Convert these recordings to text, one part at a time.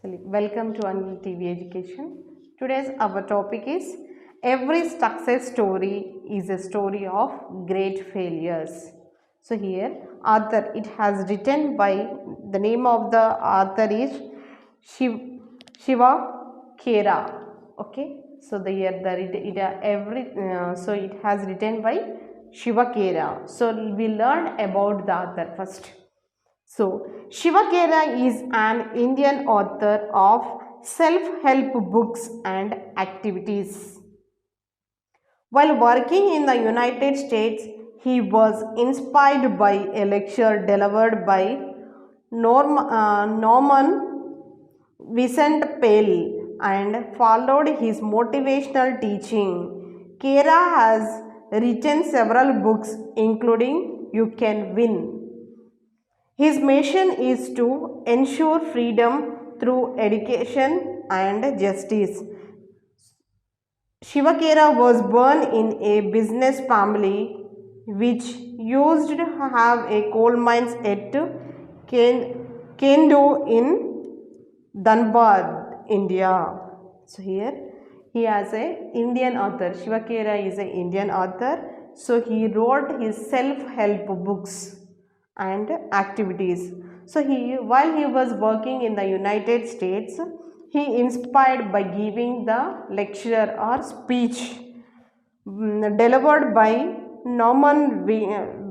Welcome to Anil TV Education. Today's our topic is every success story is a story of great failures. So here author it has written by the name of the author is Shiv, Shiva Kera. Okay, so the year the it every so it has written by Shiva Kera. So we learn about the author first. So, Shivakera is an Indian author of self-help books and activities. While working in the United States, he was inspired by a lecture delivered by Norman Vincent Peale and followed his motivational teaching. Kera has written several books including You Can Win. His mission is to ensure freedom through education and justice. Shivakera was born in a business family which used to have a coal mines at Kendo in Dhanbad, India. So here he has a Indian author. Shivakera is an Indian author. So he wrote his self-help books and activities. So while he was working in the United States, he inspired by giving the lecture or speech delivered by Norman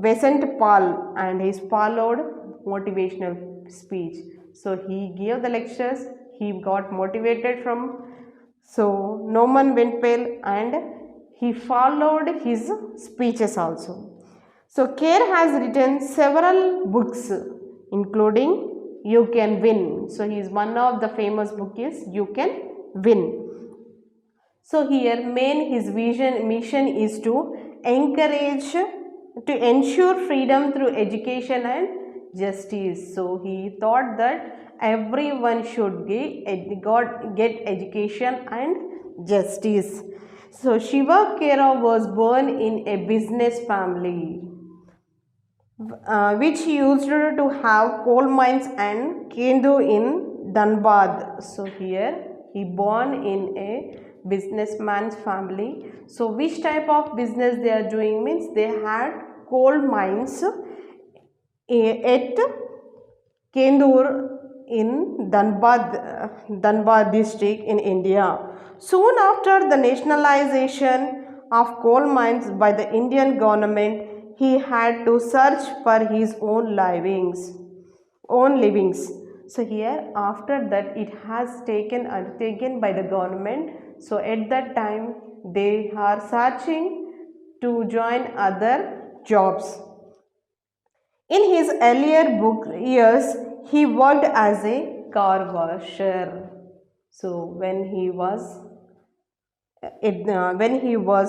Vincent Paul, and he followed motivational speech. So he gave the lectures, he got motivated from Norman Vincent and he followed his speeches also. So Kerr has written several books including You Can Win. So he is one of the famous book is You Can Win. So here his mission is to encourage, to ensure freedom through education and justice. So he thought that everyone should get education and justice. So Shiva Kera was born in a business family which used to have coal mines and Kendo in Dhanbad. So here he born in a businessman's family. So which type of business they are doing means they had coal mines at Kendur in Dhanbad district in India. Soon after the nationalization of coal mines by the Indian government, he had to search for his own livings. So here after that it has taken by the government. So at that time they are searching to join other jobs. In his earlier book years, he worked as a car washer. So when he was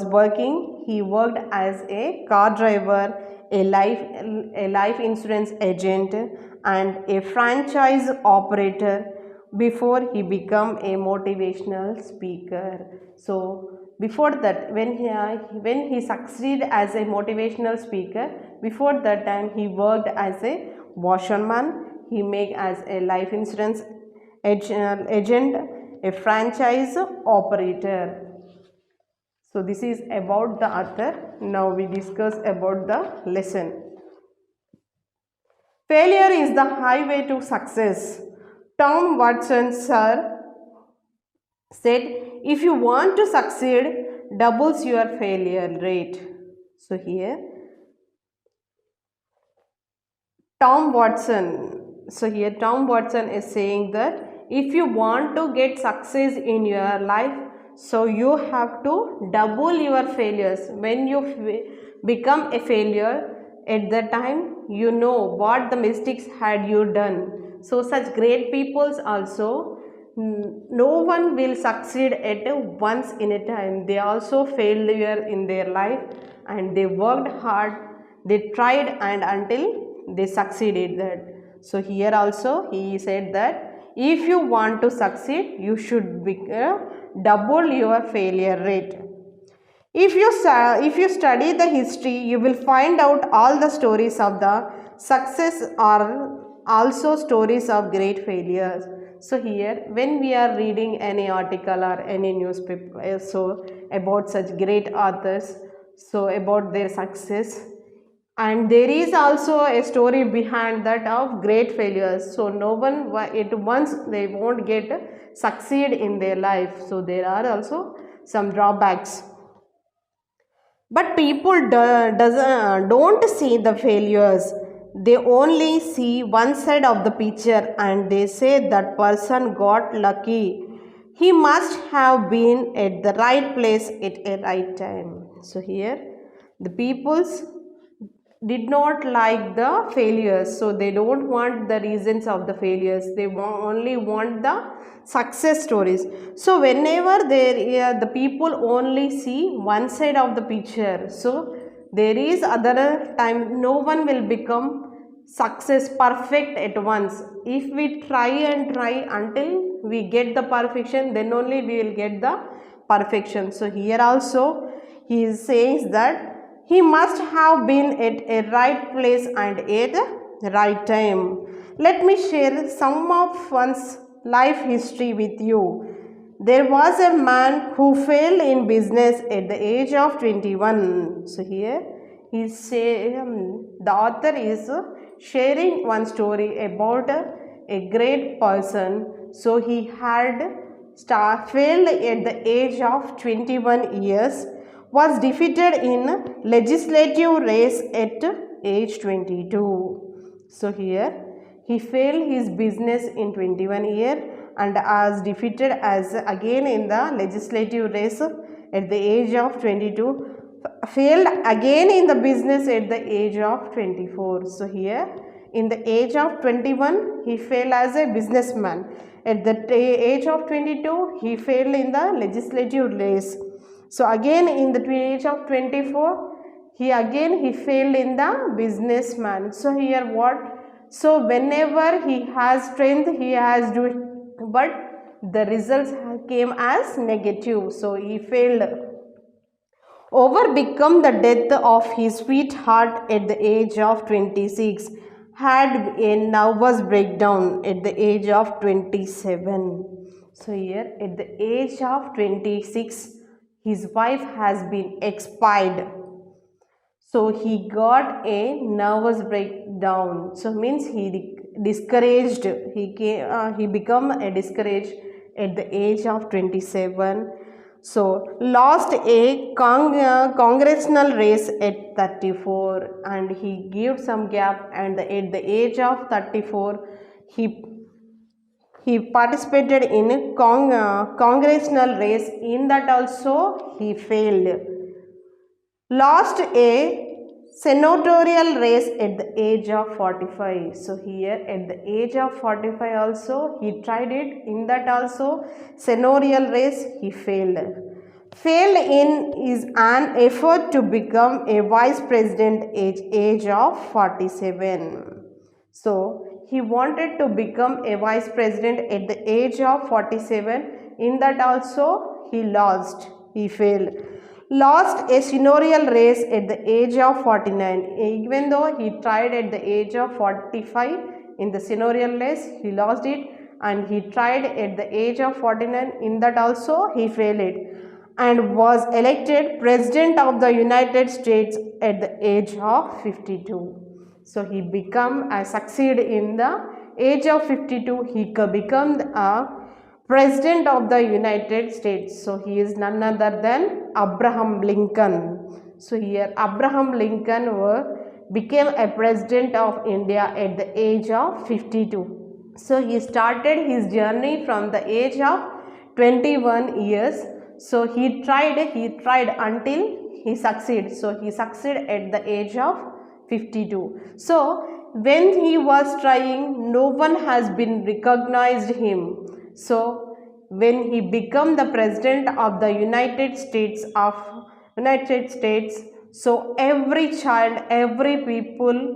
working, he worked as a car driver, a life insurance agent, and a franchise operator before he became a motivational speaker. So before that, when he succeeded as a motivational speaker, before that time he worked as a washerman. He made as a life insurance agent, a franchise operator. So this is about the author. Now we discuss about the lesson. Failure is the highway to success. Tom Watson sir said, if you want to succeed, doubles your failure rate. So here Tom Watson is saying that if you want to get success in your life, so you have to double your failures. When you become a failure, at the time you know what the mistakes had you done. So such great peoples also, no one will succeed at once in a time. They also failed in their life and they worked hard, they tried and until they succeeded that. So here also he said that if you want to succeed, you should double your failure rate. If you study the history, you will find out all the stories of the success are also stories of great failures. So here when we are reading any article or any newspaper, so about such great authors, so about their success, and there is also a story behind that of great failures. So no one at once they won't get succeed in their life. So there are also some drawbacks. But people don't see the failures. They only see one side of the picture and they say that person got lucky. He must have been at the right place at a right time. So here the people's did not like the failures, so they don't want the reasons of the failures, they only want the success stories. So whenever there the people only see one side of the picture, so there is other time no one will become success perfect at once. If we try and try until we get the perfection, then only we will get the perfection. So here also he says that he must have been at a right place and at the right time. Let me share some of one's life history with you. There was a man who failed in business at the age of 21. So here he say, the author is sharing one story about a great person. So he had failed at the age of 21 years, was defeated in legislative race at age 22. So here he failed his business in 21 year and was defeated as again in the legislative race at the age of 22, failed again in the business at the age of 24. So here in the age of 21 he failed as a businessman. At the age of 22 he failed in the legislative race. So again in the age of 24 he failed in the businessman. So here what? So whenever he has strength he has do it, but the results came as negative. So he failed. Overcome the death of his sweetheart at the age of 26, had a nervous breakdown at the age of 27. So here at the age of 26 his wife has been expired. So he got a nervous breakdown. So means he discouraged. He become a discouraged at the age of 27. So lost a congressional race at 34, and he gave some gap, and at the age of 34 he participated in a congressional race. In that also he failed. Lost a senatorial race at the age of 45. So here at the age of 45 also he tried it. In that also senatorial race he failed. Failed in is an effort to become a vice president at age of 47. So he wanted to become a vice president at the age of 47. In that also he lost. He failed. Lost a senatorial race at the age of 49. Even though he tried at the age of 45 in the senatorial race, he lost it, and he tried at the age of 49. In that also he failed it, and was elected President of the United States at the age of 52. So he succeed in the age of 52. He became a President of the United States. So he is none other than Abraham Lincoln. So here Abraham Lincoln became a President of India at the age of 52. So he started his journey from the age of 21 years. So he tried until he succeeded. So he succeeded at the age of 52. So when he was trying, no one has been recognized him. So when he became the President of the United States, so every child, every people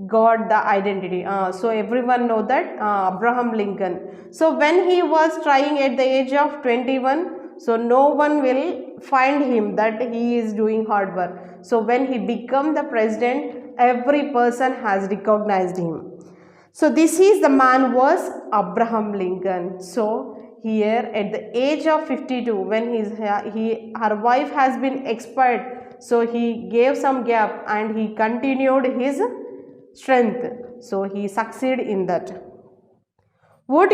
got the identity. So everyone know that Abraham Lincoln. So when he was trying at the age of 21, so no one will find him that he is doing hard work. So when he became the president, every person has recognized him. So this is the man was Abraham Lincoln. So here at the age of 52, when her wife has been expired, so he gave some gap and he continued his strength. So he succeeded in that. Would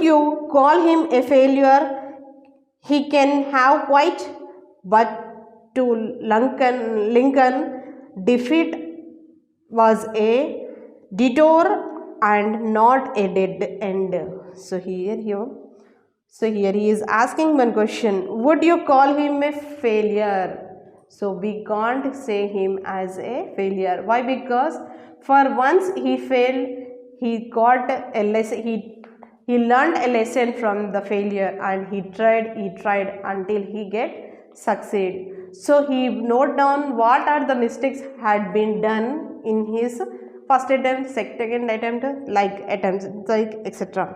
you call him a failure? He can have quite, but to Lincoln defeat was a detour and not a dead end. So here he is asking one question. Would you call him a failure? So we can't say him as a failure. Why? Because for once he failed, he got a lesson. He learned a lesson from the failure and he tried until he get succeed. So he note down what are the mistakes had been done in his first attempt, second attempt, like etc.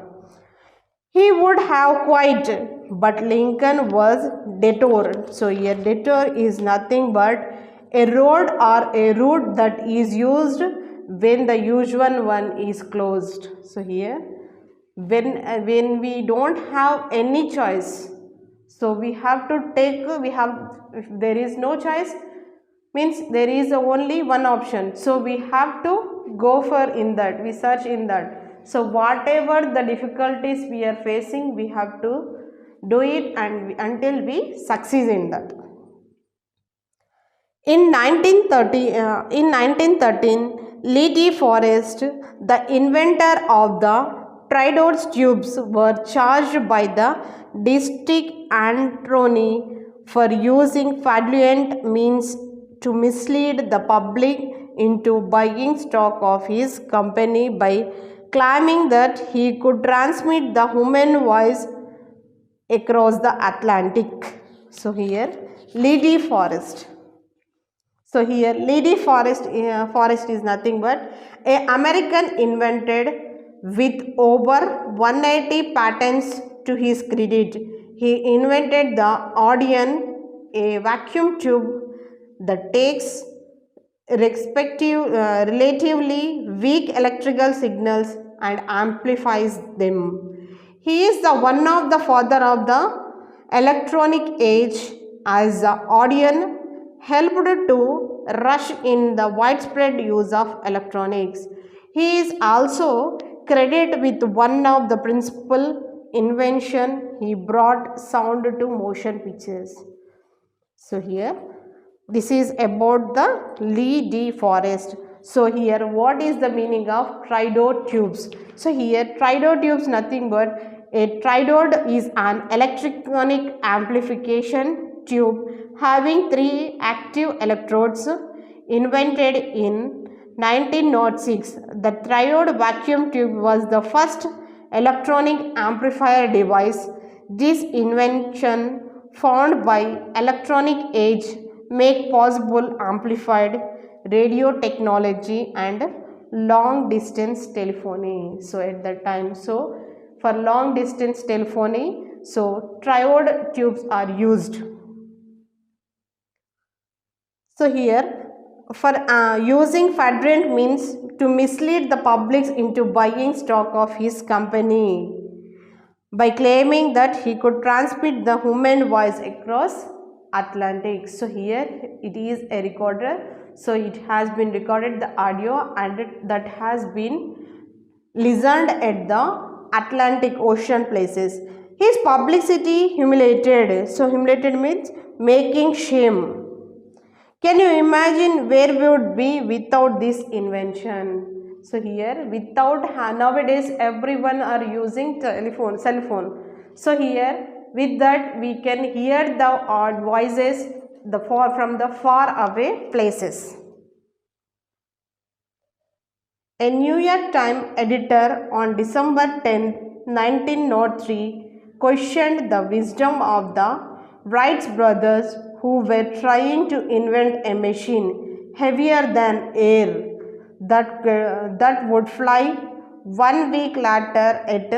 He would have quit, but Lincoln was detoured. So here detour is nothing but a road or a route that is used when the usual one is closed. So here when we don't have any choice, so we have to take, if there is no choice, means there is only one option, so we have to go for in that, we search in that. So whatever the difficulties we are facing, we have to do it and until we succeed in that. In 1913, Lee De Forest, the inventor of the triodes tubes, were charged by the district attorney for using fraudulent means to mislead the public into buying stock of his company by claiming that he could transmit the human voice across the Atlantic. So here, Lee De Forest. So here Lady Forest is nothing but a American invented with over 180 patents to his credit. He invented the Audion, a vacuum tube that takes relatively weak electrical signals and amplifies them. He is the one of the father of the electronic age, as the Audion helped to rush in the widespread use of electronics. He is also credited with one of the principal invention. He brought sound to motion pictures. So here this is about the Lee De Forest. So here what is the meaning of triode tubes? So here triode tubes nothing but a triode is an electronic amplification tube having 3 active electrodes. Invented in 1906, the triode vacuum tube was the first electronic amplifier device. This invention found by electronic age make possible amplified radio technology and long distance telephony. So at that time, so for long distance telephony, so triode tubes are used. So here for using fraudulent means to mislead the public into buying stock of his company by claiming that he could transmit the human voice across Atlantic. So here it is a recorder. So it has been recorded the audio and that has been listened at the Atlantic Ocean places. His publicity humiliated. So humiliated means making shame. Can you imagine where we would be without this invention? So here without nowadays everyone are using cell phone. So here with that we can hear the voices from the far away places. A New York Times editor on December 10, 1903 questioned the wisdom of the Wright brothers who were trying to invent a machine heavier than air that would fly. 1 week later at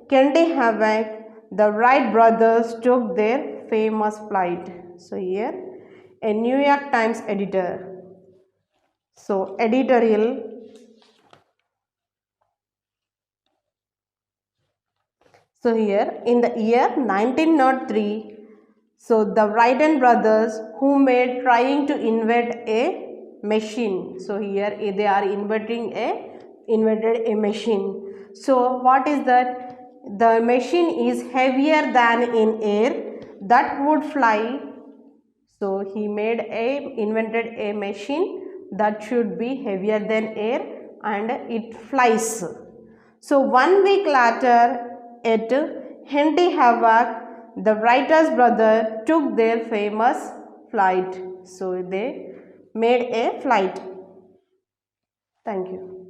Candy Havoc, the Wright brothers took their famous flight. So here a New York Times editor. So editorial. So here in the year 1903, so the Wright brothers who made trying to invent a machine. So here they are invented a machine. So what is that? The machine is heavier than in air that would fly. So he invented a machine that should be heavier than air and it flies. So 1 week later at Henty Havoc, the writer's brother took their famous flight. So they made a flight. Thank you.